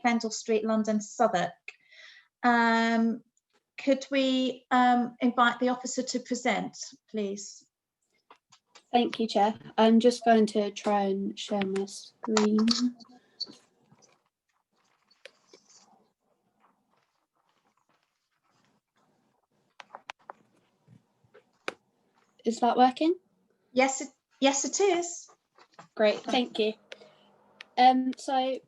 Fendel Street, London, Southwark. Could we invite the officer to present, please? Thank you, Chair. I'm just going to try and share my screen. Is that working? Yes, it is. Great, thank you. So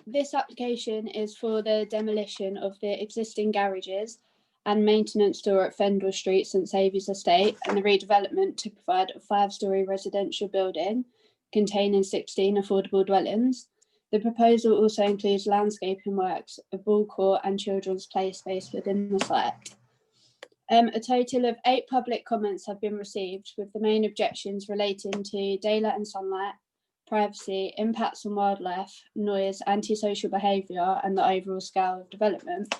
this application is for the demolition of the existing garages and maintenance store at Fendel Street, St Saviour's Estate, and the redevelopment to provide a 5-storey residential building containing 16 affordable dwellings. The proposal also includes landscaping works, a ball court and children's play space within the site. A total of 8 public comments have been received, with the main objections relating to daylight and sunlight, privacy, impacts on wildlife, noise, antisocial behaviour, and the overall scale of development.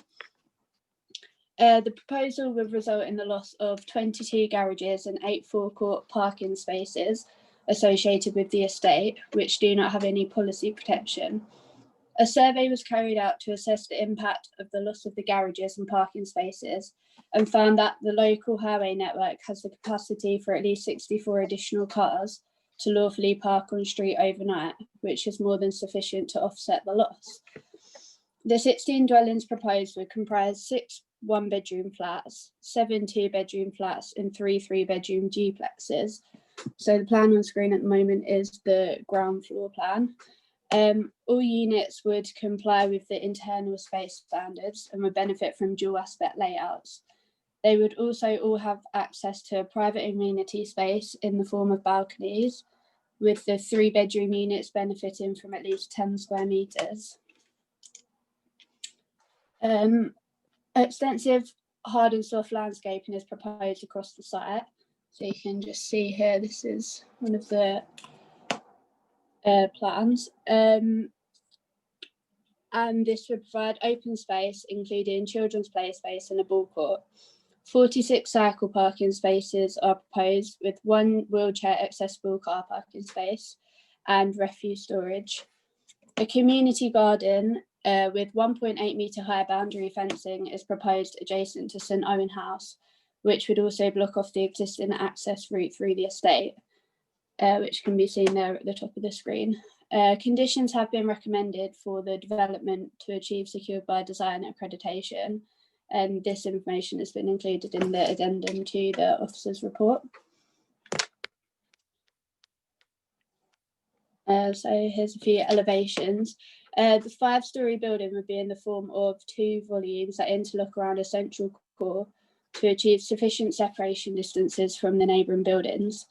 The proposal would result in the loss of 22 garages and 8 forecourt parking spaces associated with the estate, which do not have any policy protection. A survey was carried out to assess the impact of the loss of the garages and parking spaces, and found that the local highway network has the capacity for at least 64 additional cars to lawfully park on street overnight, which is more than sufficient to offset the loss. The 16 dwellings proposed would comprise 6 one-bedroom flats, 7 two-bedroom flats, and 3 three-bedroom duplexes. So the plan on screen at the moment is the ground floor plan. All units would comply with the internal space standards and would benefit from dual aspect layouts. They would also all have access to a private amenity space in the form of balconies, with the 3-bedroom units benefiting from at least 10 square metres. Extensive hard and soft landscaping is proposed across the site. So you can just see here, this is one of the plans. And this would provide open space, including children's play space and a ball court. 46 cycle parking spaces are proposed, with 1 wheelchair accessible car parking space and refuse storage. A community garden with 1.8 metre high boundary fencing is proposed adjacent to St Owen House, which would also block off the existing access route through the estate, which can be seen there at the top of the screen. Conditions have been recommended for the development to achieve secured by design accreditation, and this information has been included in the addendum to the officer's report. So here's a few elevations. The 5-storey building would be in the form of 2 volumes that interlock around a central core to achieve sufficient separation distances from the neighbouring buildings.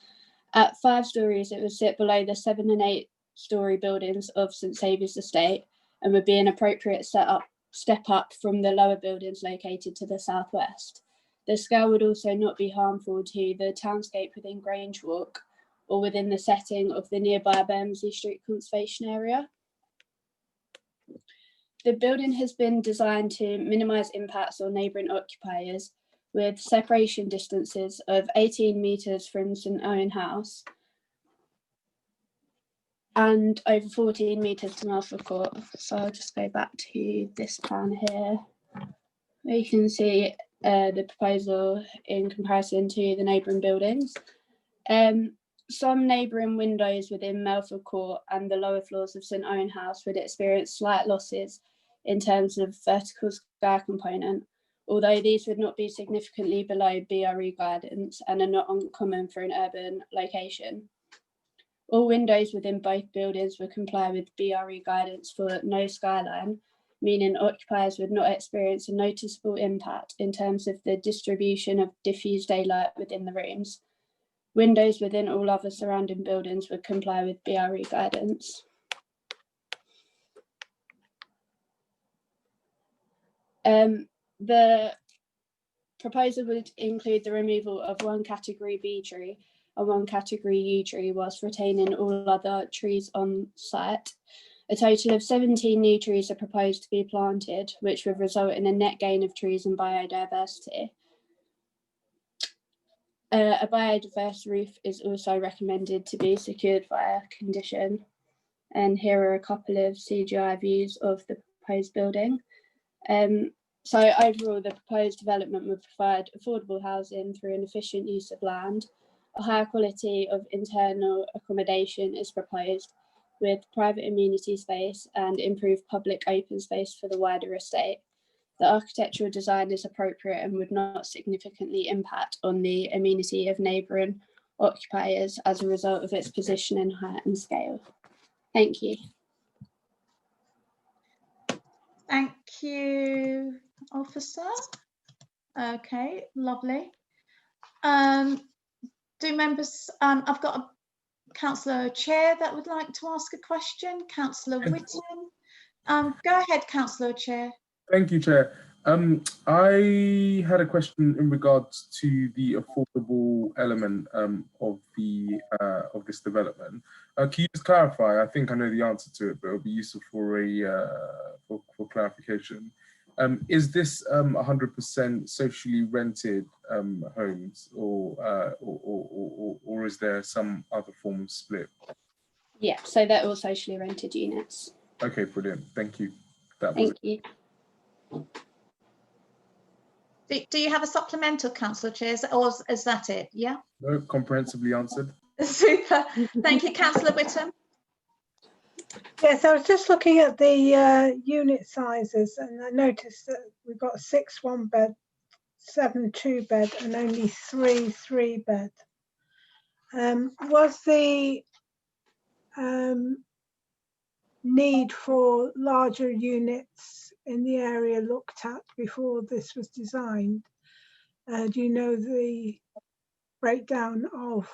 At 5 storeys, it would sit below the 7 and 8-storey buildings of St Saviour's Estate and would be an appropriate step up from the lower buildings located to the southwest. The scale would also not be harmful to the townscape within Grange Walk or within the setting of the nearby Bermondsey Street Conservation Area. The building has been designed to minimise impacts on neighbouring occupiers, with separation distances of 18 metres from St Owen House and over 14 metres to Melford Court. So I'll just go back to this plan here, where you can see the proposal in comparison to the neighbouring buildings. Some neighbouring windows within Melford Court and the lower floors of St Owen House would experience slight losses in terms of vertical sky component, although these would not be significantly below BRE guidance and are not uncommon for an urban location. All windows within both buildings would comply with BRE guidance for no skyline, meaning occupiers would not experience a noticeable impact in terms of the distribution of diffused daylight within the rooms. Windows within all other surrounding buildings would comply with BRE guidance. The proposal would include the removal of 1 category B tree and 1 category U tree, whilst retaining all other trees on site. A total of 17 new trees are proposed to be planted, which would result in a net gain of trees and biodiversity. A biodiverse roof is also recommended to be secured via condition. And here are a couple of CGI views of the proposed building. So overall, the proposed development would provide affordable housing through an efficient use of land. A higher quality of internal accommodation is proposed, with private amenity space and improved public open space for the wider estate. The architectural design is appropriate and would not significantly impact on the amenity of neighbouring occupiers as a result of its position, height and scale. Thank you. Thank you, officer. Okay, lovely. Do members, I've got a councillor chair that would like to ask a question. Councillor Whitton. Go ahead, councillor chair. Thank you, Chair. I had a question in regards to the affordable element of this development. Can you just clarify? I think I know the answer to it, but it'll be useful for for clarification. Is this 100% socially rented homes, or is there some other form of split? Yeah, so they're all socially rented units. Okay, brilliant. Thank you. Thank you. Do you have a supplemental, councillor chair, or is that it? Yeah. No, comprehensively answered. Super. Thank you, councillor Whittam. Yes, I was just looking at the unit sizes, and I noticed that we've got 6 1-bed, 7 2-bed, and only 3 3-bed. Was the need for larger units in the area looked at before this was designed? Do you know the breakdown of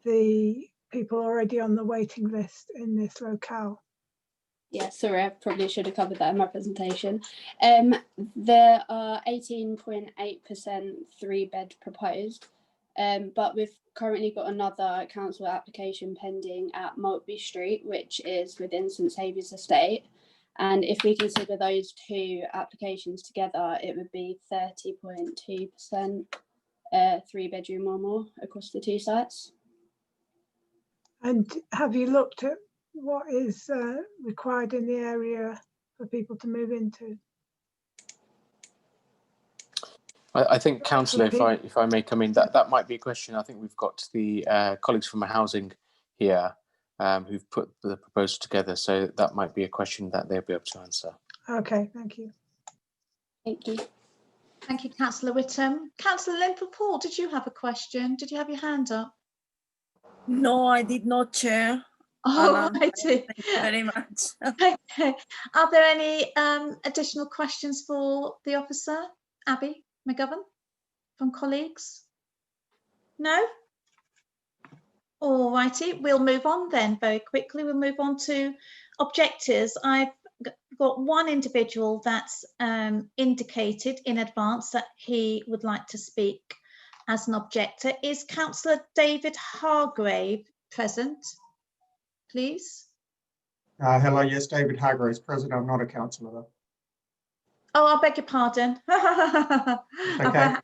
the people already on the waiting list in this locale? Yeah, sorry, I probably should have covered that in my presentation. There are 18.8% 3-bed proposed, but we've currently got another council application pending at Maltby Street, which is within St Saviour's Estate. And if we consider those two applications together, it would be 30.2% 3-bedroom or more across the two sites. And have you looked at what is required in the area for people to move into? I think, councillor, if I may come in, that might be a question. I think we've got the colleagues from housing here who've put the proposal together, so that might be a question that they'll be able to answer. Okay, thank you. Thank you. Thank you, councillor Whittam. Councillor Linford-Paul, did you have a question? Did you have your hand up? No, I did not, Chair. Oh, righty. Thank you very much. Okay. Are there any additional questions for the officer, Abby McGovern, from colleagues? No? All righty. We'll move on then very quickly. We'll move on to objectors. I've got one individual that's indicated in advance that he would like to speak as an objector. Is Councillor David Hargrave present, please? Hello, yes, David Hargrave is present. I'm not a councillor though. Oh, I beg your pardon. Okay.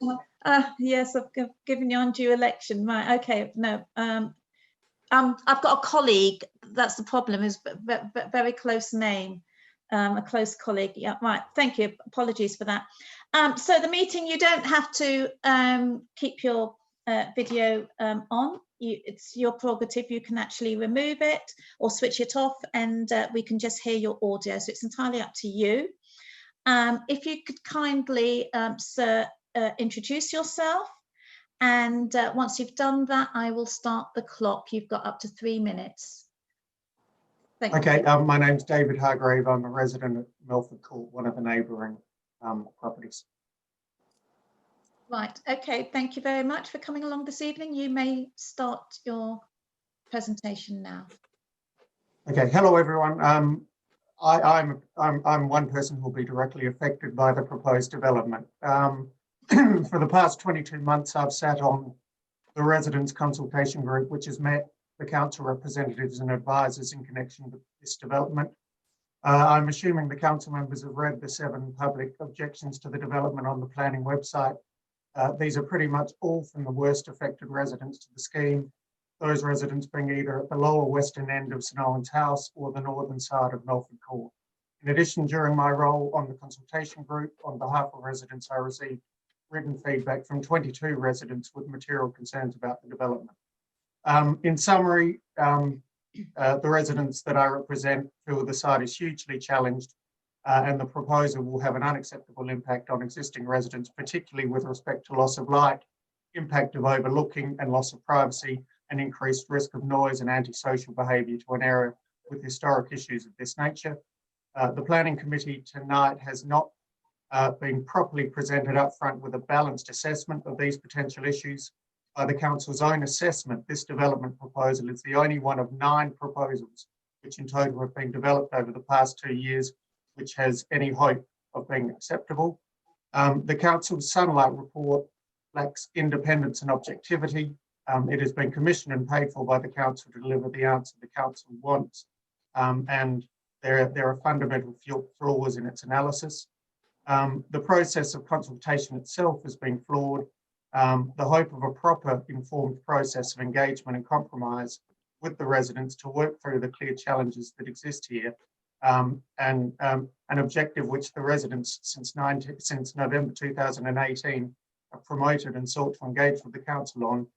Yes, I've given you undue election. Right, okay, no. I've got a colleague, that's the problem, is very close name, a close colleague. Yeah, right, thank you, apologies for that. So the meeting, you don't have to keep your video on. It's your prerogative. You can actually remove it or switch it off, and we can just hear your audio, so it's entirely up to you. If you could kindly, sir, introduce yourself, and once you've done that, I will start the clock. You've got up to 3 minutes. Thank you. Okay, my name's David Hargrave. I'm a resident at Milford Court, one of the neighbouring properties. Right, okay, thank you very much for coming along this evening. You may start your presentation now. Okay, hello everyone. I'm one person who will be directly affected by the proposed development. For the past 22 months, I've sat on the Residents Consultation Group, which has met the council representatives and advisors in connection with this development. I'm assuming the council members have read the 7 public objections to the development on the planning website. These are pretty much all from the worst affected residents to the scheme, those residents being either at the lower western end of St Owen's House or the northern side of Milford Court. In addition, during my role on the consultation group on behalf of residents, I received written feedback from 22 residents with material concerns about the development. In summary, the residents that I represent feel the site is hugely challenged and the proposal will have an unacceptable impact on existing residents, particularly with respect to loss of light, impact of overlooking and loss of privacy, and increased risk of noise and antisocial behaviour to an area with historic issues of this nature. The Planning Committee tonight has not been properly presented up front with a balanced assessment of these potential issues. By the Council's own assessment, this development proposal is the only one of 9 proposals, which in total have been developed over the past 2 years, which has any hope of being acceptable. The Council's Sunlight report lacks independence and objectivity. It has been commissioned and paid for by the Council to deliver the answer the Council wants, and there are fundamental flaws in its analysis. The process of consultation itself has been flawed. The hope of a proper informed process of engagement and compromise with the residents to work through the clear challenges that exist here, and an objective which the residents since November 2018 have promoted and sought to engage with the Council on,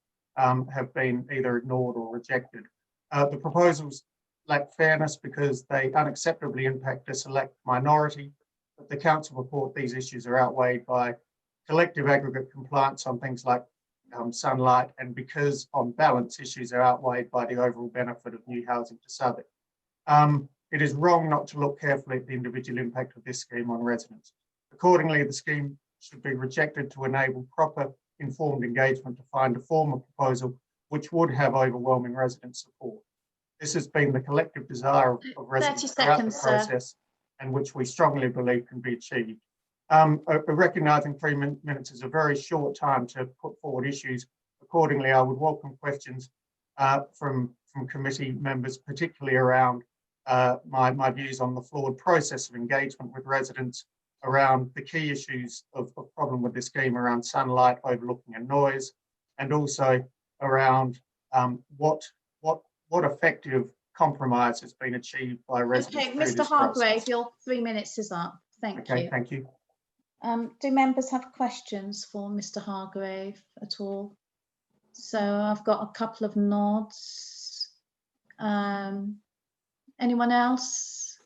have been either ignored or rejected. The proposals lack fairness because they unacceptably impact a select minority. But the Council report these issues are outweighed by collective aggregate compliance on things like sunlight, and because on balance issues are outweighed by the overall benefit of new housing to Southwark. It is wrong not to look carefully at the individual impact of this scheme on residents. Accordingly, the scheme should be rejected to enable proper informed engagement to find a form of proposal which would have overwhelming resident support. This has been the collective desire of residents throughout the process, and which we strongly believe can be achieved. Recognising 3 minutes is a very short time to put forward issues. Accordingly, I would welcome questions from committee members, particularly around my views on the flawed process of engagement with residents, around the key issues of problem with this scheme around sunlight, overlooking and noise, and also around what effective compromise has been achieved by residents. Okay, Mr. Hargrave, your 3 minutes is up. Thank you. Okay, thank you. Do members have questions for Mr. Hargrave at all? So I've got a couple of nods. Anyone else?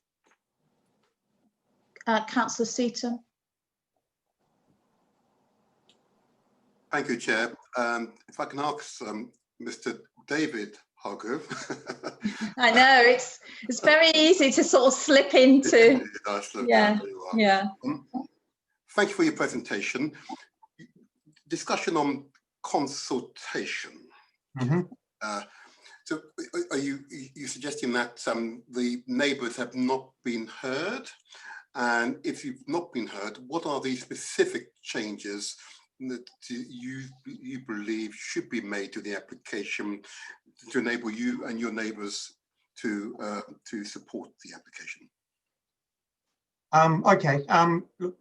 Councillor Seaton. Thank you, Chair. If I can ask Mr. David Hargrave. I know it's very easy to sort of slip into. Yeah. Thank you for your presentation. Discussion on consultation. So, are you suggesting that the neighbours have not been heard? And if you've not been heard, what are the specific changes that you believe should be made to the application to enable you and your neighbours to support the application? Look,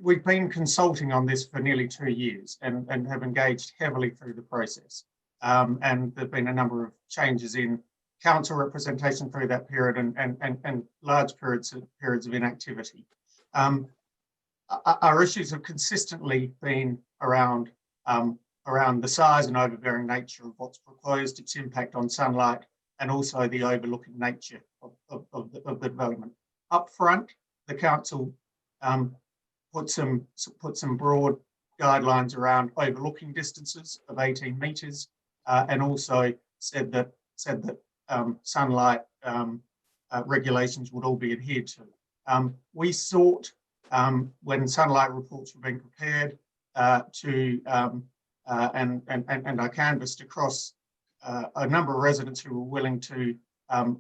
we've been consulting on this for nearly 2 years and have engaged heavily through the process. And there have been a number of changes in council representation through that period and large periods of inactivity. Our issues have consistently been around the size and overbearing nature of what's proposed, its impact on sunlight, and also the overlooking nature of the development. Up front, the council put some broad guidelines around overlooking distances of 18 metres, and also said that sunlight regulations would all be adhered to. We sought, when sunlight reports were being prepared, and I canvassed across a number of residents who were willing to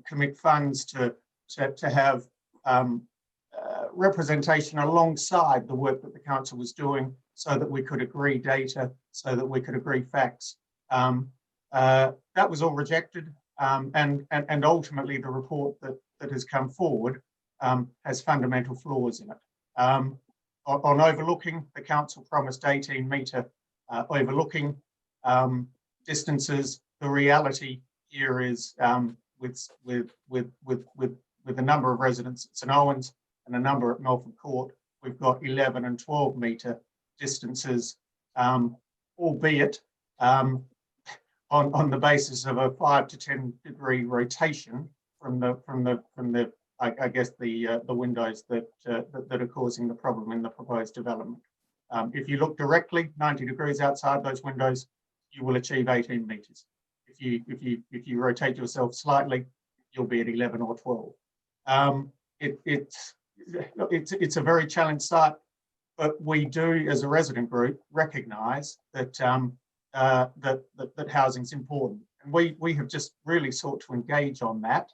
commit funds to have representation alongside the work that the council was doing, so that we could agree data, so that we could agree facts. That was all rejected, and ultimately the report that has come forward has fundamental flaws in it. On overlooking, the council promised 18-metre overlooking distances. The reality here is with with the number of residents at St Owen's and a number at Melford Court, we've got 11 and 12 metre distances, albeit on the basis of a 5 to 10 degree rotation from the I guess the windows that are causing the problem in the proposed development. If you look directly 90 degrees outside those windows, you will achieve 18 metres. If you rotate yourself slightly, you'll be at 11 or 12. It's a very challenged site, but we do, as a resident group, recognise that that housing is important, and we have just really sought to engage on that.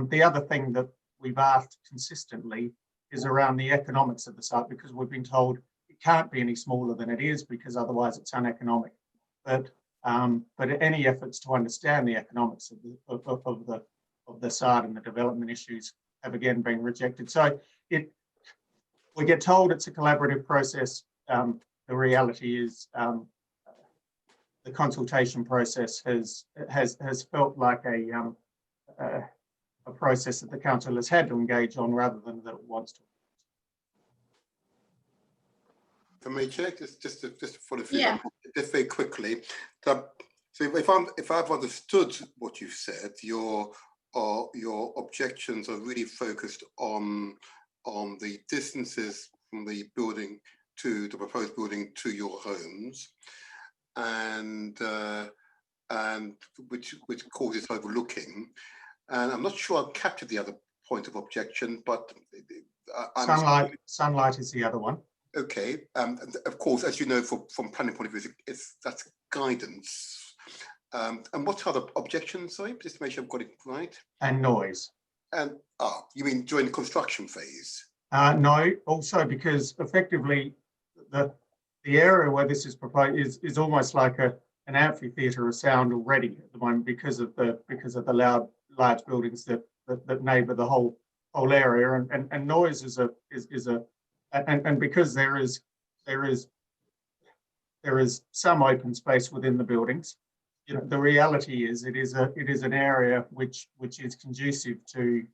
The other thing that we've asked consistently is around the economics of the site, because we've been told it can't be any smaller than it is because otherwise it's uneconomic. But any efforts to understand the economics of the site and the development issues have again been rejected. So we get told it's a collaborative process. The reality is the consultation process has felt like a process that the council has had to engage on rather than that it wants to. If I may check, just to follow through, Yeah. just very quickly. So if I've understood what you've said, your objections are really focused on the distances from the building to the proposed building to your homes, and which causes overlooking. And I'm not sure I've captured the other point of objection, but Sunlight is the other one. Okay, and of course, as you know, from planning point of view, that's guidance. And what are the objections? Sorry, just to make sure I've got it right. And noise. And you mean during the construction phase? No, also because effectively the area where this is proposed is almost like an amphitheatre of sound already at the moment because of the large buildings that neighbour the whole area, and noise is and because there is some open space within the buildings. You know, the reality is it is an area which is conducive to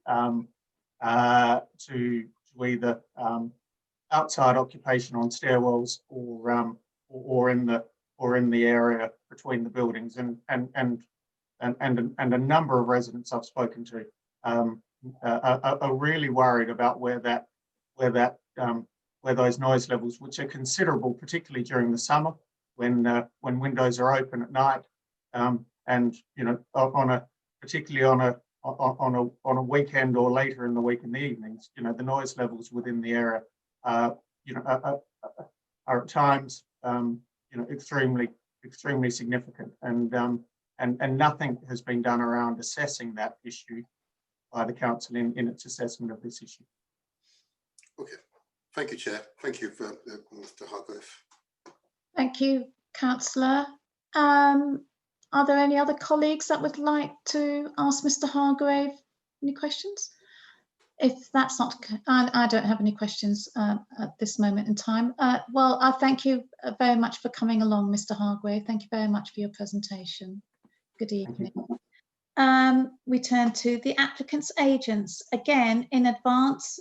either outside occupation on stairwells or in the area between the buildings, and a number of residents I've spoken to are really worried about where those noise levels, which are considerable, particularly during the summer when windows are open at night, and you know, particularly on a weekend or later in the week in the evenings, you know, the noise levels within the area, you know, are at times, you know, extremely significant, and nothing has been done around assessing that issue by the council in its assessment of this issue. Okay, thank you, Chair. Thank you, for Mr. Hargrave. Thank you, Councillor. Are there any other colleagues that would like to ask Mr. Hargrave any questions? If that's not, I don't have any questions at this moment in time. Well, I thank you very much for coming along, Mr. Hargrave. Thank you very much for your presentation. Good evening. We turn to the applicant's agents. Again, in advance,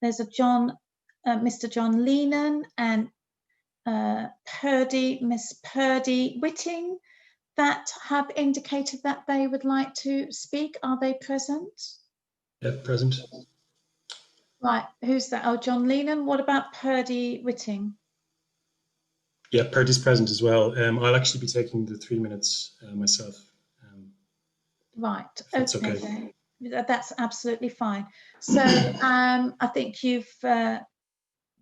there's a Mr. John Leenan and Miss Purdy Whitting that have indicated that they would like to speak. Are they present? Yeah, present. Right, who's that? Oh, John Leenan. What about Purdy Whitting? Yeah, Purdy's present as well. I'll actually be taking the 3 minutes myself. Right, okay. That's absolutely fine. So I think you've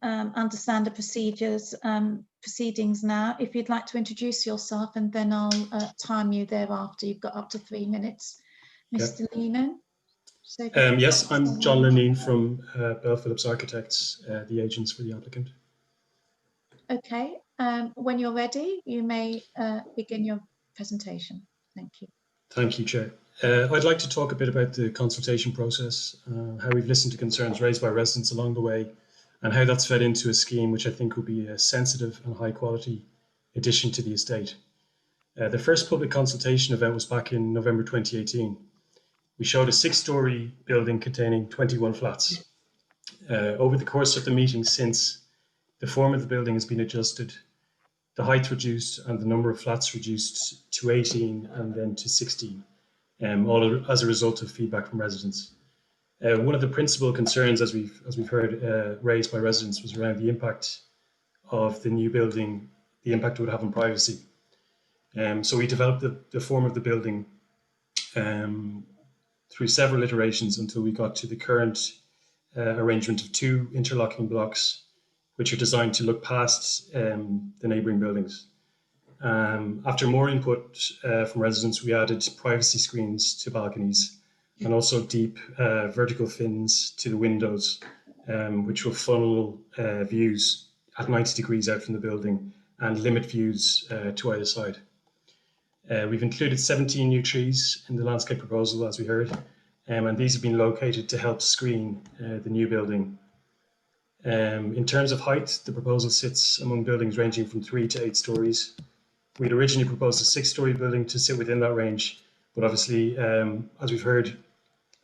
understand the proceedings now. If you'd like to introduce yourself, and then I'll time you thereafter. You've got up to 3 minutes. Mr. Leenan. Yes, I'm John Leenan from Bell Phillips Architects, the agents for the applicant. Okay, when you're ready, you may begin your presentation. Thank you. Thank you, Chair. I'd like to talk a bit about the consultation process, how we've listened to concerns raised by residents along the way, and how that's fed into a scheme which I think will be a sensitive and high quality addition to the estate. The first public consultation event was back in November 2018. We showed a 6-story building containing 21 flats. Over the course of the meeting, since the form of the building has been adjusted, the height reduced and the number of flats reduced to 18 and then to 16, all as a result of feedback from residents. One of the principal concerns, as we've heard, raised by residents was around the impact of the new building, the impact it would have on privacy. So we developed the form of the building through several iterations until we got to the current arrangement of 2 interlocking blocks, which are designed to look past the neighbouring buildings. After more input from residents, we added privacy screens to balconies and also deep vertical fins to the windows, which will funnel views at 90 degrees out from the building and limit views to either side. We've included 17 new trees in the landscape proposal, as we heard, and these have been located to help screen the new building. In terms of height, the proposal sits among buildings ranging from 3 to 8 stories. We'd originally proposed a 6-story building to sit within that range, but obviously, as we've heard,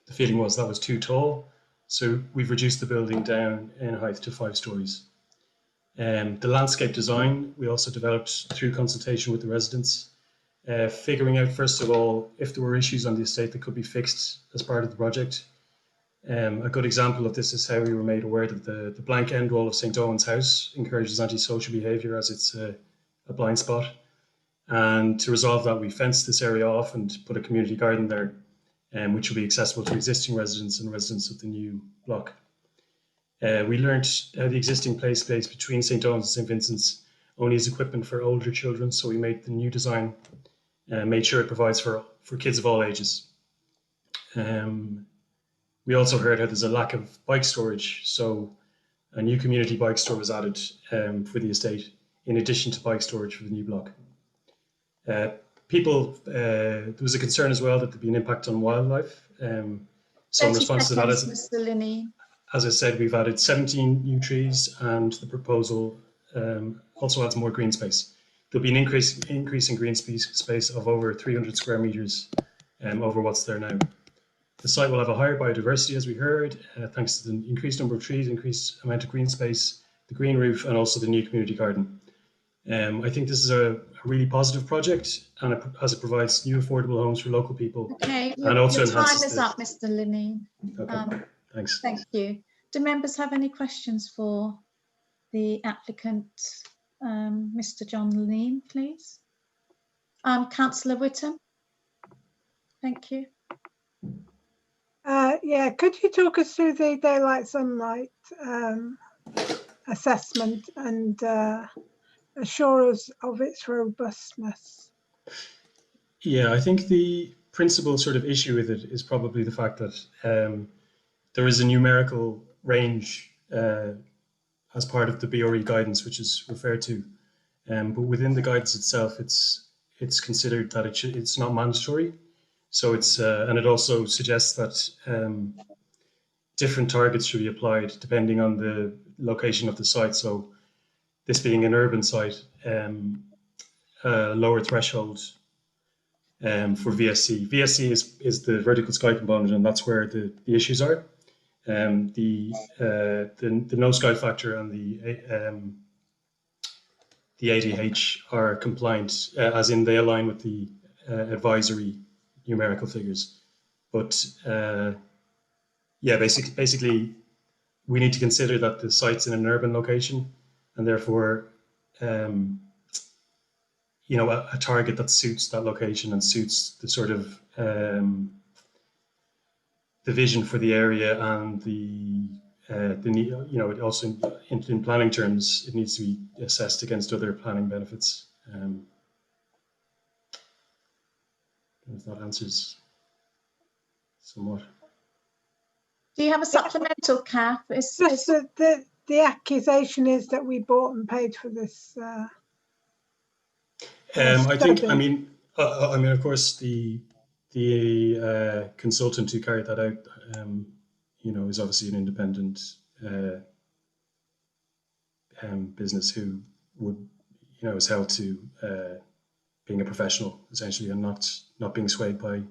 the feeling was that was too tall. So we've reduced the building down in height to 5 stories. The landscape design, we also developed through consultation with the residents, figuring out, first of all, if there were issues on the estate that could be fixed as part of the project. A good example of this is how we were made aware that the blank end wall of St. Owen's house encourages antisocial behaviour as it's a blind spot. And to resolve that, we fenced this area off and put a community garden there, which will be accessible to existing residents and residents of the new block. We learned how the existing play space between St. Owen's and St. Vincent's only is equipment for older children, so we made the new design, made sure it provides for kids of all ages. We also heard how there's a lack of bike storage, so a new community bike store was added for the estate, in addition to bike storage for the new block. There was a concern as well that there'd be an impact on wildlife. So in response to that, as I said, we've added 17 new trees, and the proposal also adds more green space. There'll be an increase in green space of over 300 square meters over what's there now. The site will have a higher biodiversity, as we heard, thanks to the increased number of trees, increased amount of green space, the green roof, and also the new community garden. I think this is a really positive project, and as it provides new affordable homes for local people. Okay, and also your time is up, Mr. Lineen. Okay, thanks. Thank you. Do members have any questions for the applicant, Mr. John Lineen, please? Councillor Whittam. Thank you. Yeah, could you talk us through the daylight sunlight assessment and assure us of its robustness? Yeah, I think the principal sort of issue with it is probably the fact that there is a numerical range as part of the BRE guidance, which is referred to, but within the guidance itself, it's considered that it's not mandatory. So it's and it also suggests that different targets should be applied depending on the location of the site. So this being an urban site, lower threshold for VSC. VSC is the vertical sky component, and that's where the issues are. The no sky factor and the ADH are compliant, as in they align with the advisory numerical figures. But yeah, basically, we need to consider that the site's in an urban location, and therefore, you know, a target that suits that location and suits the sort of the vision for the area and the need, you know, it also in planning terms, it needs to be assessed against other planning benefits. If that answers somewhat. Do you have a supplemental, Kath? Just the accusation is that we bought and paid for this. I think, I mean, of course, the consultant who carried that out, you know, is obviously an independent business who would, you know, is held to being a professional essentially, and not being swayed by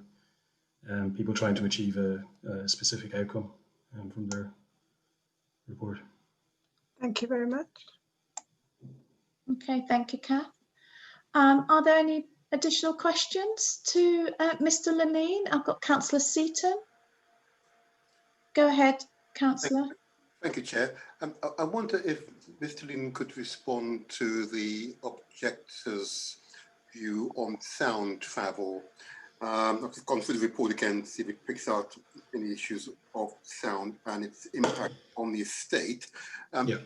people trying to achieve a specific outcome from their report. Thank you very much. Okay, thank you, Kath. Are there any additional questions to Mr. Lenine? I've got Councillor Seaton. Go ahead, Councillor. Thank you, Chair. I wonder if Mr. Lenine could respond to the objector's view on sound travel. I've gone through the report again to see if it picks out any issues of sound and its impact on the estate. Yeah.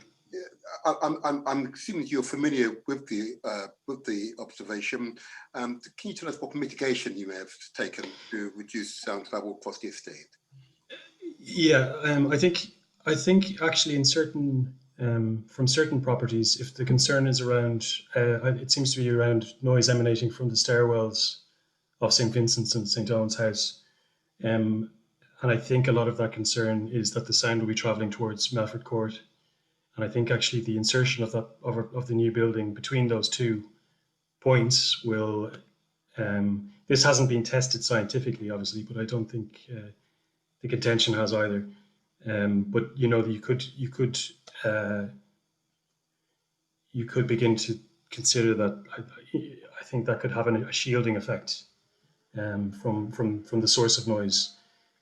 I'm assuming you're familiar with the observation. Can you tell us what mitigation you have taken to reduce sound travel across the estate? Yeah, I think actually in certain from certain properties, if the concern is around, it seems to be around noise emanating from the stairwells of St. Vincent's and St. Owen's House, and I think a lot of that concern is that the sound will be travelling towards Melford Court. And I think actually the insertion of that of the new building between those 2 points will. This hasn't been tested scientifically, obviously, but I don't think the contention has either. But you know, you could begin to consider that. I think that could have a shielding effect from the source of noise,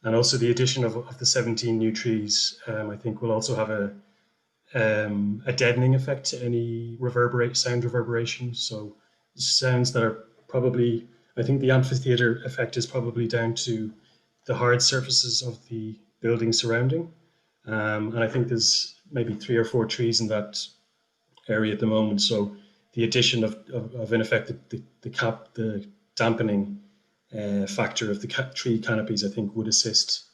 and also the addition of the 17 new trees. I think will also have a deadening effect to any sound reverberation. So sounds that are probably, I think the amphitheatre effect is probably down to the hard surfaces of the building surrounding. And I think there's maybe 3 or 4 trees in that area at the moment. So the addition of in effect, the dampening factor of the tree canopies, I think would assist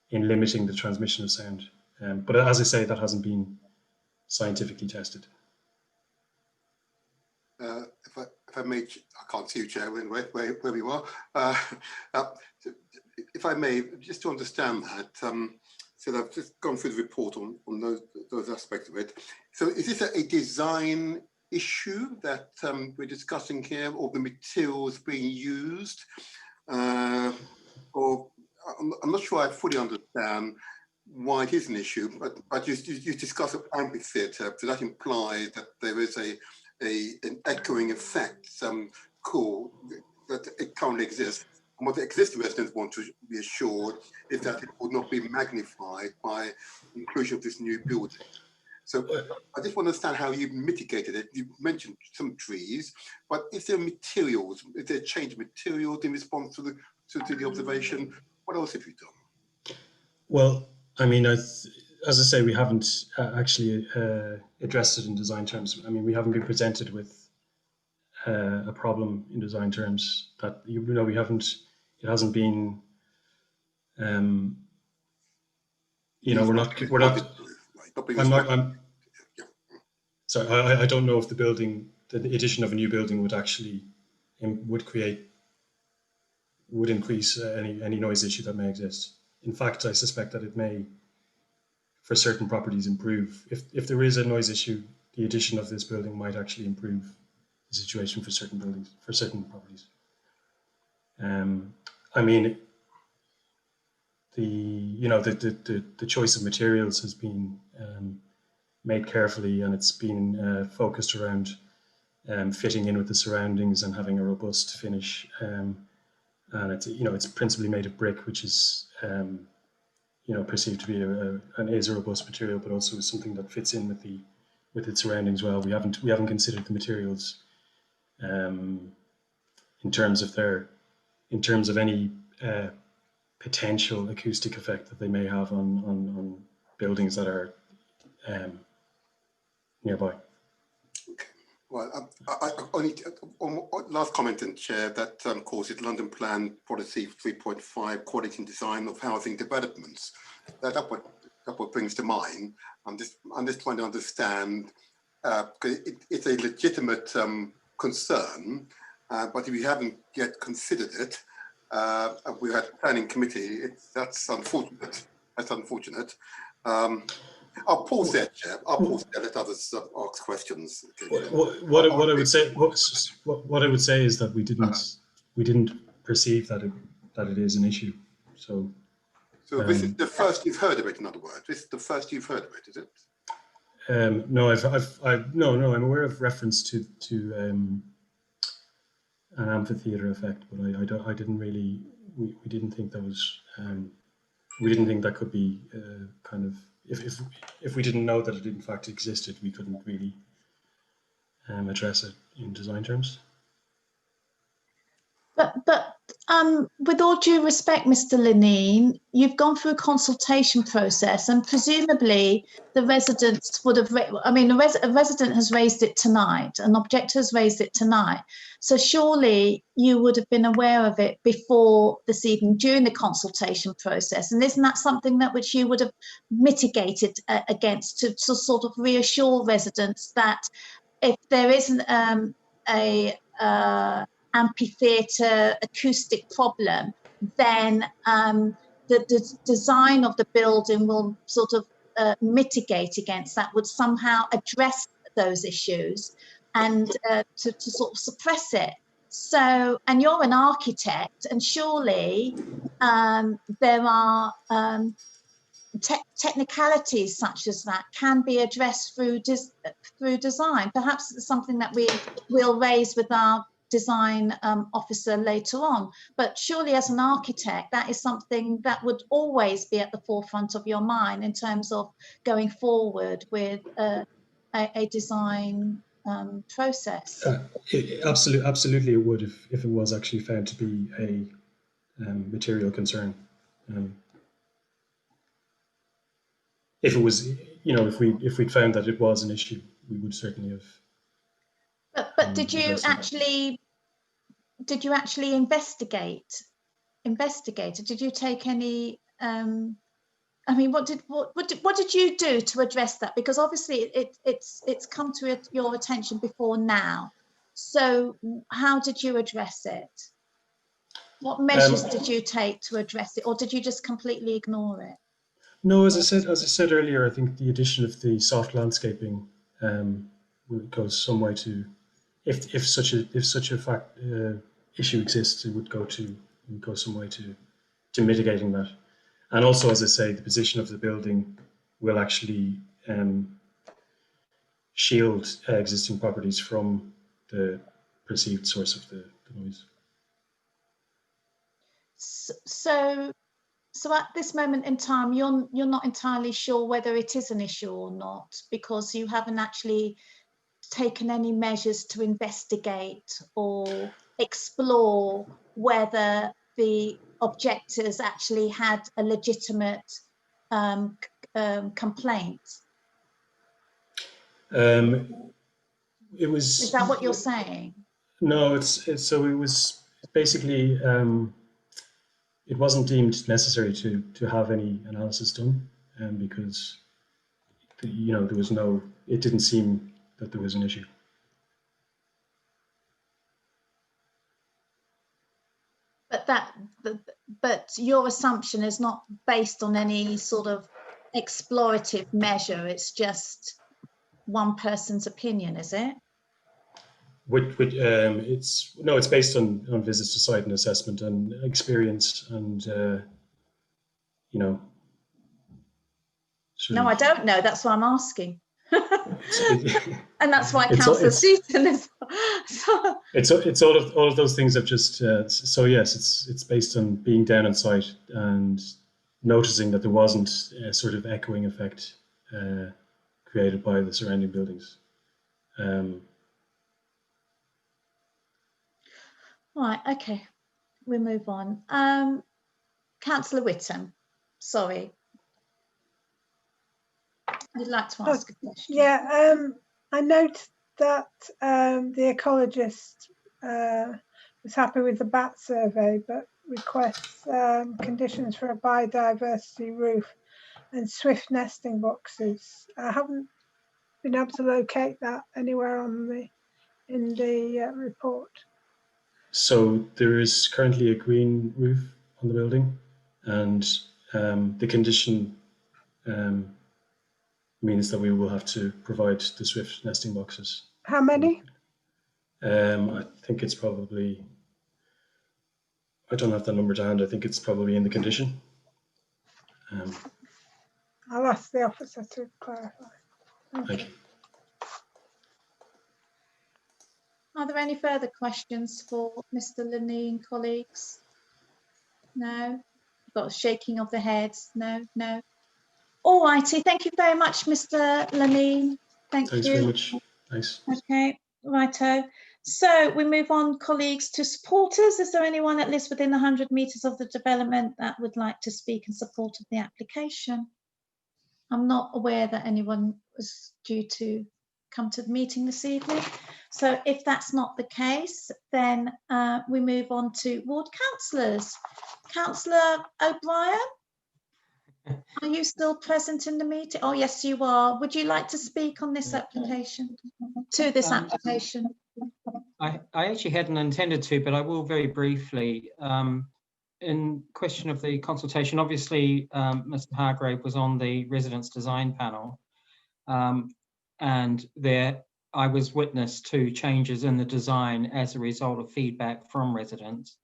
in limiting the transmission of sound. But as I say, that hasn't been scientifically tested. If I may, I can't see you, Chair, where you are. If I may, just to understand that, so I've just gone through the report on those aspects of it. So is this a design issue that we're discussing here, or the materials being used? Or I'm not sure I fully understand why it is an issue, but you discuss an amphitheatre, so that implies that there is an echoing effect, that it currently exists. And what the existing residents want to be assured is that it will not be magnified by the inclusion of this new building. So I just want to understand how you've mitigated it. You mentioned some trees, but is there materials? Is there change of materials in response to the observation? What else have you done? Well, I mean, as I say, we haven't actually addressed it in design terms. I mean, we haven't been presented with a problem in design terms that, you know, we haven't, it hasn't been, you know, we're not, so I don't know if the addition of a new building would actually, would increase any noise issue that may exist. In fact, I suspect that it may, for certain properties, improve. If there is a noise issue, the addition of this building might actually improve the situation for certain buildings, for certain properties. I mean, the choice of materials has been made carefully, and it's been focused around fitting in with the surroundings and having a robust finish. And it's principally made of brick, which is perceived to be a robust material, but also something that fits in with its surroundings well. We haven't considered the materials in terms of any potential acoustic effect that they may have on buildings that are nearby. Well, I only last comment, and Chair, that of course is London Plan Policy 3.5, quality and design of housing developments. That what brings to mind. I'm just trying to understand, because it's a legitimate concern, but if you haven't yet considered it, we had a planning committee. That's unfortunate. That's unfortunate. I'll pause there, Chair. I'll pause there. Let others ask questions. What I would say is that we didn't perceive that it is an issue. So this is the first you've heard of it, in other words. This is the first you've heard of it, is it? no, I'm aware of reference to an amphitheater effect, but I didn't really, we didn't think that was, we didn't think that could be kind of, if we didn't know that it in fact existed, we couldn't really address it in design terms. But with all due respect, Mr. Lineen, you've gone through a consultation process, and presumably the residents would have, a resident has raised it tonight, an objector has raised it tonight. So surely you would have been aware of it before this evening during the consultation process. And isn't that something that which you would have mitigated against to sort of reassure residents that if there isn't a amphitheatre acoustic problem, then the design of the building will sort of mitigate against that, would somehow address those issues and to sort of suppress it. So, and you're an architect, and surely there are technicalities such as that can be addressed through design. Perhaps it's something that we will raise with our design officer later on, but surely as an architect that is something that would always be at the forefront of your mind in terms of going forward with a design process. Absolutely it would if it was actually found to be a material concern. If it was, if we'd found that it was an issue, we would certainly have. But did you actually investigate? Did you take any? What did you do to address that? Because obviously it's come to your attention before now. So how did you address it? What measures did you take to address it, or did you just completely ignore it? No, as I said earlier, I think the addition of the soft landscaping would go some way to, if such a fact issue exists, it would go some way to mitigating that. And also, as I say, the position of the building will actually shield existing properties from the perceived source of the noise. So at this moment in time, you're not entirely sure whether it is an issue or not, because you haven't actually taken any measures to investigate or explore whether the objectors actually had a legitimate complaint. It was. Is that what you're saying? No, so it was basically. It wasn't deemed necessary to have any analysis done, because there was no. It didn't seem that there was an issue. But your assumption is not based on any sort of explorative measure. It's just one person's opinion, is it? It's based on visits to site and assessment and experience and No, I don't know. That's why I'm asking. And that's why Councillor Seaton is. It's all of those things have just. So yes, it's based on being down on site and noticing that there wasn't a sort of echoing effect created by the surrounding buildings. Right, okay, we'll move on. Councillor Whittam, sorry. You'd like to ask a question? Yeah, I note that the ecologist was happy with the bat survey, but requests conditions for a biodiversity roof and swift nesting boxes. I haven't been able to locate that anywhere in the report. So there is currently a green roof on the building, and the condition means that we will have to provide the swift nesting boxes. How many? I think it's probably I don't have that number to hand. I think it's probably in the condition. I'll ask the officer to clarify. Thank you. Are there any further questions for Mr. Laney and colleagues? No? Got a shaking of the heads? No, no. All righty, thank you very much, Mr. Laney. Thanks very much. Thanks. Okay, righto. So we move on, colleagues, to supporters. Is there anyone that lives within 100 metres of the development that would like to speak in support of the application? I'm not aware that anyone was due to come to the meeting this evening. So if that's not the case, then we move on to ward councillors. Councillor O'Brien, are you still present in the meeting? Oh, yes, you are. Would you like to speak on this application, application? I actually hadn't intended to, but I will very briefly. In question of the consultation, obviously, Mr. Hargrave was on the residence design panel, and there I was witness to changes in the design as a result of feedback from residents.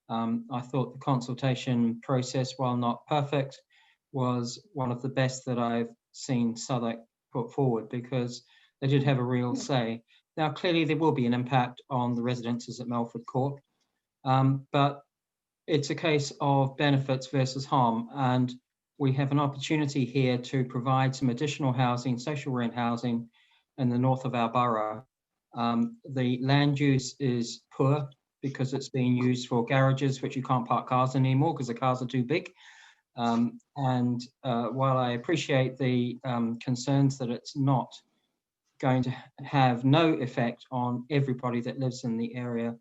I thought the consultation process, while not perfect, was one of the best that I've seen Southwark put forward, because they did have a real say. Now, clearly there will be an impact on the residences at Melford Court, but it's a case of benefits versus harm, and we have an opportunity here to provide some additional housing, social rent housing, in the north of our borough. The land use is poor because it's being used for garages, which you can't park cars in anymore because the cars are too big. While I appreciate the concerns that it's not going to have no effect on everybody that lives in the area,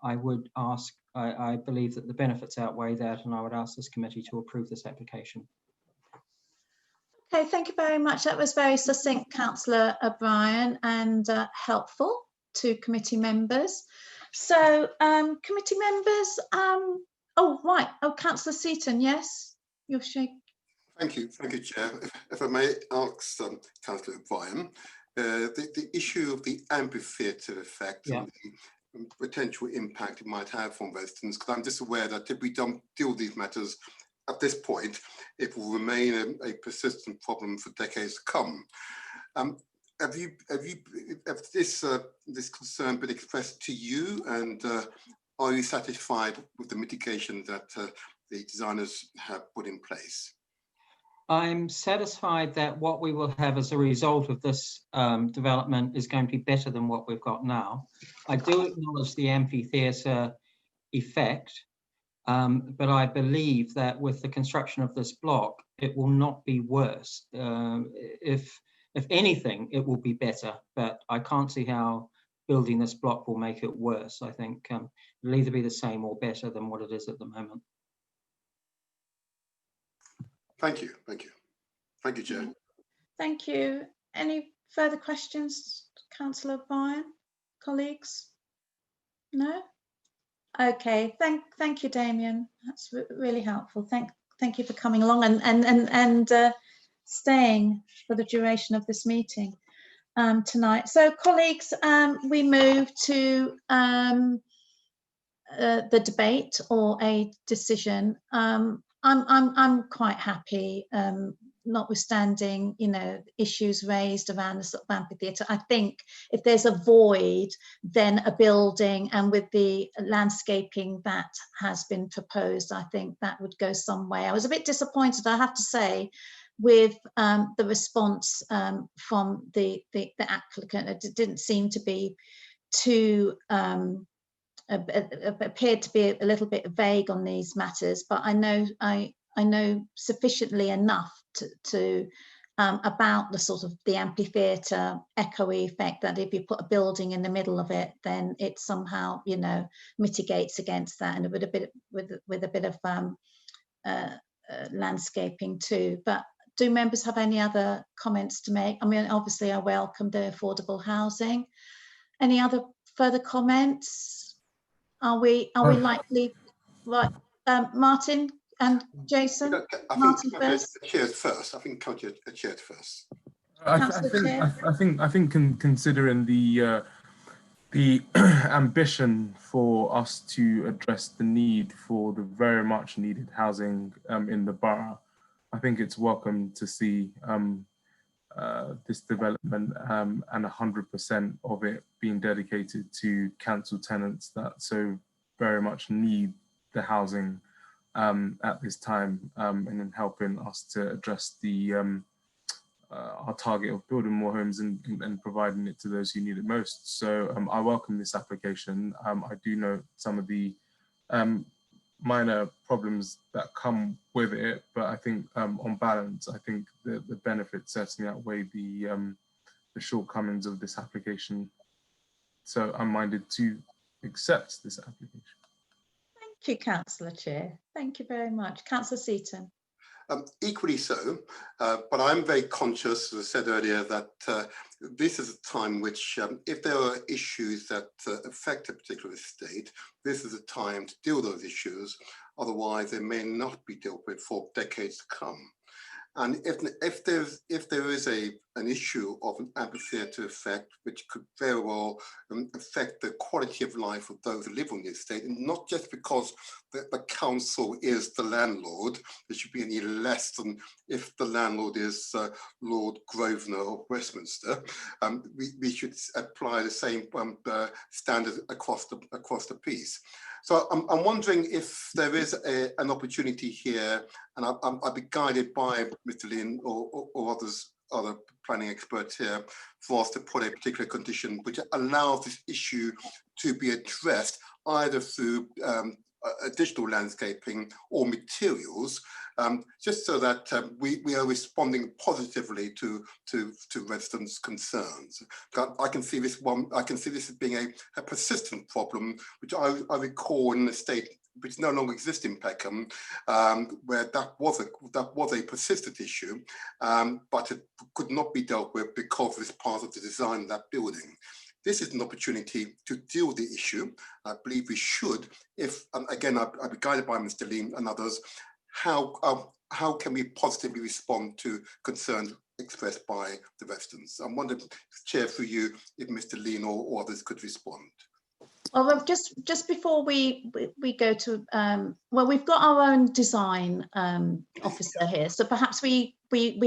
I would ask, I believe that the benefits outweigh that, and I would ask this committee to approve this application. Okay, thank you very much. That was very succinct, Councillor O'Brien, and helpful to committee members. So, committee members, oh, right. Oh, Councillor Seaton, yes, you're shaking. Thank you, Chair. If I may ask Councillor O'Brien, the issue of the amphitheatre effect and the potential impact it might have on residents, because I'm just aware that if we don't deal with these matters at this point, it will remain a persistent problem for decades to come. Have this concern been expressed to you, and are you satisfied with the mitigation that the designers have put in place? I'm satisfied that what we will have as a result of this development is going to be better than what we've got now. I do acknowledge the amphitheatre effect, but I believe that with the construction of this block, it will not be worse. If anything, it will be better, but I can't see how building this block will make it worse. I think it'll either be the same or better than what it is at the moment. Thank you, Chair. Thank you. Any further questions, Councillor O'Brien, colleagues? No? Okay, thank you, Damien. That's really helpful. Thank you for coming along and staying for the duration of this meeting tonight. So, colleagues, we move to the debate or a decision. I'm quite happy, notwithstanding, issues raised around the sort of amphitheatre. I think if there's a void, then a building, and with the landscaping that has been proposed, I think that would go some way. I was a bit disappointed, I have to say, with the response from the applicant. It didn't seem to be too appeared to be a little bit vague on these matters, but I know sufficiently enough to about the sort of the amphitheatre echoey effect, that if you put a building in the middle of it, then it somehow mitigates against that, and with a bit of landscaping too. But do members have any other comments to make? I mean, obviously I welcome the affordable housing. Any other further comments? Are we likely, right? Martin and Jason. Martin first. Chairs first. I think chairs first. I think considering the the ambition for us to address the need for the very much needed housing in the borough. I think it's welcome to see this development and 100% of it being dedicated to council tenants that so very much need the housing at this time, and in helping us to address the our target of building more homes and providing it to those who need it most. So I welcome this application. I do know some of the minor problems that come with it, but I think on balance, I think the benefits certainly outweigh the shortcomings of this application. So I'm minded to accept this application. Thank you, Councillor Chair. Thank you very much. Councillor Seaton. Equally so, but I'm very conscious, as I said earlier, that this is a time which, if there are issues that affect a particular estate, this is a time to deal with those issues. Otherwise, they may not be dealt with for decades to come. And if there is an issue of an amphitheatre effect, which could very well affect the quality of life of those who live on the estate, and not just because the council is the landlord, there should be any less than if the landlord is Lord Grosvenor of Westminster. We should apply the same standard across the piece. So I'm wondering if there is an opportunity here, and I'll be guided by Mr. Lynn or other planning experts here, for us to put a particular condition which allows this issue to be addressed either through additional landscaping or materials, just so that we are responding positively to residents' concerns. I can see this as being a persistent problem, which I recall in the state which no longer exists in Peckham, where that was a persistent issue, but it could not be dealt with because it's part of the design of that building. This is an opportunity to deal with the issue. I believe we should, if, again, I'll be guided by Mr. Lee and others, how can we positively respond to concerns expressed by the residents? I'm wondering, Chair, for you, if Mr. Lee or others could respond. Well, just before we go to, well, we've got our own design officer here, so perhaps we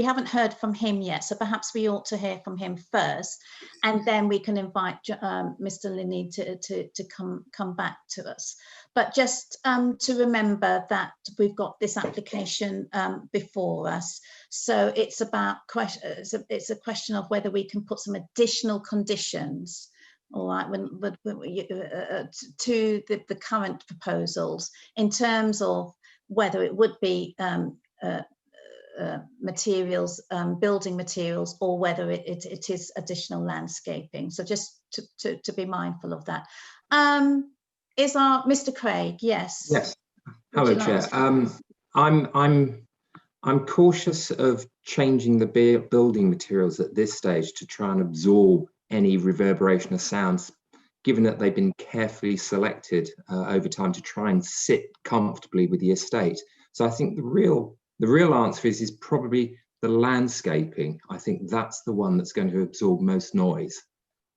haven't heard from him yet, so perhaps we ought to hear from him first, and then we can invite Mr. Linney to come back to us. But just to remember that we've got this application before us, so it's about it's a question of whether we can put some additional conditions, all right, to the current proposals in terms of whether it would be materials, building materials, or whether it is additional landscaping. So just to be mindful of that. Is our Mr. Craig? Yes. Yes. Hello, Chair. I'm cautious of changing the building materials at this stage to try and absorb any reverberation of sounds, given that they've been carefully selected over time to try and sit comfortably with the estate. So I think the real answer is probably the landscaping. I think that's the one that's going to absorb most noise.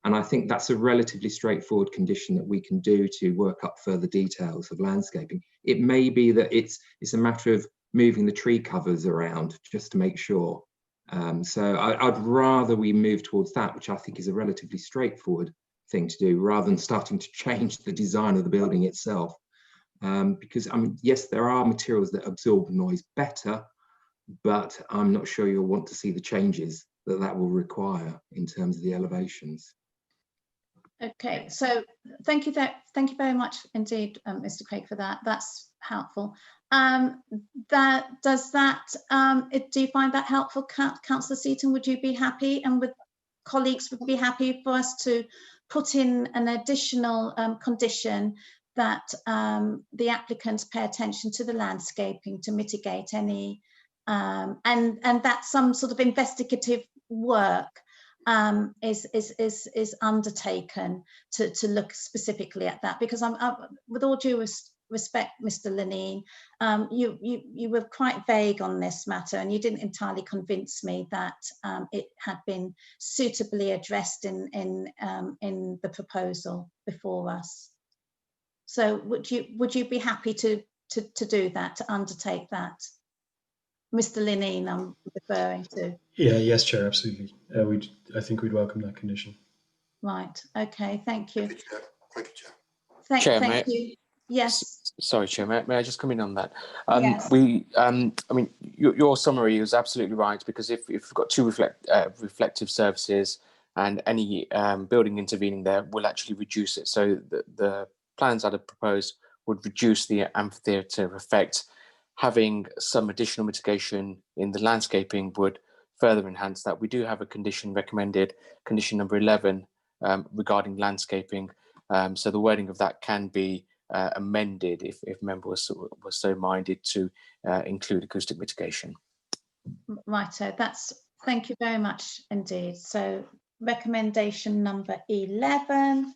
And I think that's a relatively straightforward condition that we can do to work up further details of landscaping. It may be that it's a matter of moving the tree covers around just to make sure. So I'd rather we move towards that, which I think is a relatively straightforward thing to do, rather than starting to change the design of the building itself. Because yes, there are materials that absorb noise better, but I'm not sure you'll want to see the changes that will require in terms of the elevations. Okay, so thank you very much indeed, Mr. Craig, for that. That's helpful. Do you find that helpful, Councillor Seaton? Would you be happy, and would colleagues would be happy for us to put in an additional condition that the applicants pay attention to the landscaping to mitigate any, and that some sort of investigative work is undertaken to look specifically at that? Because with all due respect, Mr. Lenine, you were quite vague on this matter, and you didn't entirely convince me that it had been suitably addressed in the proposal before us. So would you be happy to do that, to undertake that? Mr. Lenine, I'm referring to. Yeah, yes, Chair, absolutely. I think we'd welcome that condition. Right. Okay. Thank you. Thank you, Chair. Thank you, Chair. Thank you. Yes. Sorry, Chair. May I just come in on that? Yes. I mean, your summary is absolutely right, because if we've got two reflective surfaces and any building intervening there, will actually reduce it. So the plans that are proposed would reduce the amphitheatre effect. Having some additional mitigation in the landscaping would further enhance that. We do have a condition recommended, condition number 11, regarding landscaping. So the wording of that can be amended if members were so minded to include acoustic mitigation. Righto, thank you very much indeed. So recommendation number 11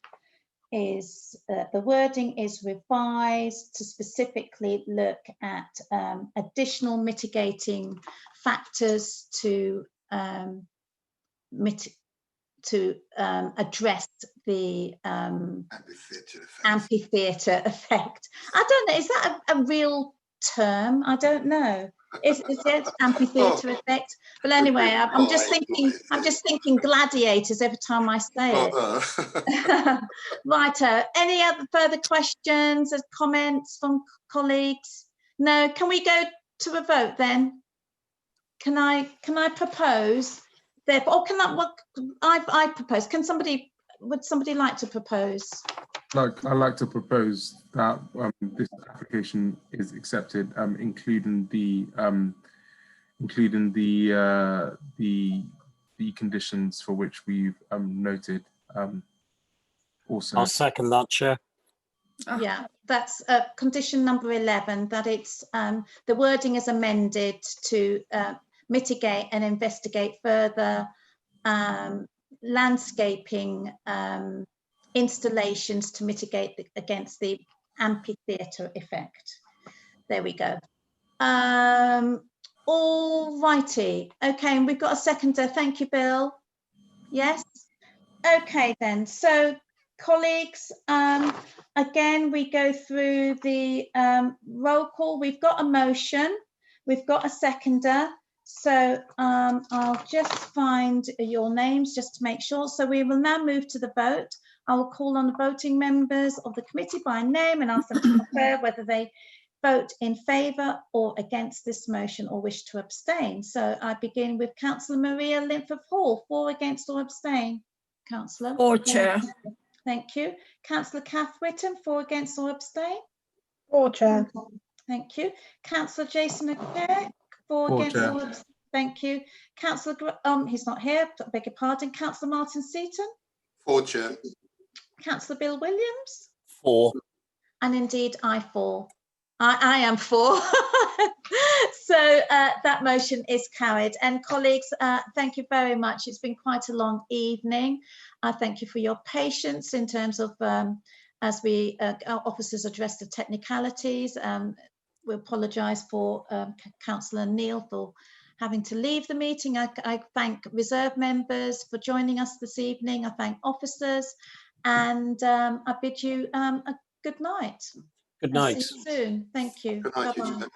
is the wording is revised to specifically look at additional mitigating factors to address the amphitheatre effect. I don't know, is that a real term? I don't know. Is it amphitheatre effect? But anyway, I'm just thinking gladiators every time I say it. Righto. Any other further questions or comments from colleagues? No. Can we go to a vote then? Can I propose? Therefore, I propose. Would somebody like to propose? I'd like to propose that this application is accepted, including the conditions for which we've noted. Also, I'll second that, Chair. Yeah, that's condition number 11. That it's the wording is amended to mitigate and investigate further landscaping installations to mitigate against the amphitheatre effect. There we go. All righty. Okay, and we've got a seconder. Thank you, Bill. Yes. Okay then. So, colleagues, again, we go through the roll call. We've got a motion. We've got a seconder. So I'll just find your names just to make sure. So we will now move to the vote. I will call on the voting members of the committee by name and ask them to declare whether they vote in favour or against this motion or wish to abstain. So I begin with Councillor Maria Linford Hall. For, against or abstain? Councillor? For, Chair. Thank you. Councillor Kath Whittam, for, against or abstain? For, Chair. Thank you. Councillor Jason McKay, for, against or abstain? Thank you. Councillor, he's not here, I beg your pardon. Councillor Martin Seaton? For, Chair. Councillor Bill Williams? For. And indeed, I for. I am for. So that motion is carried. And colleagues, thank you very much. It's been quite a long evening. I thank you for your patience in terms of as our officers address the technicalities. We apologise for Councillor Neil for having to leave the meeting. I thank reserve members for joining us this evening. I thank officers, and I bid you a good night. Good night. See you soon. Thank you. Good night, Bye-bye. Good night.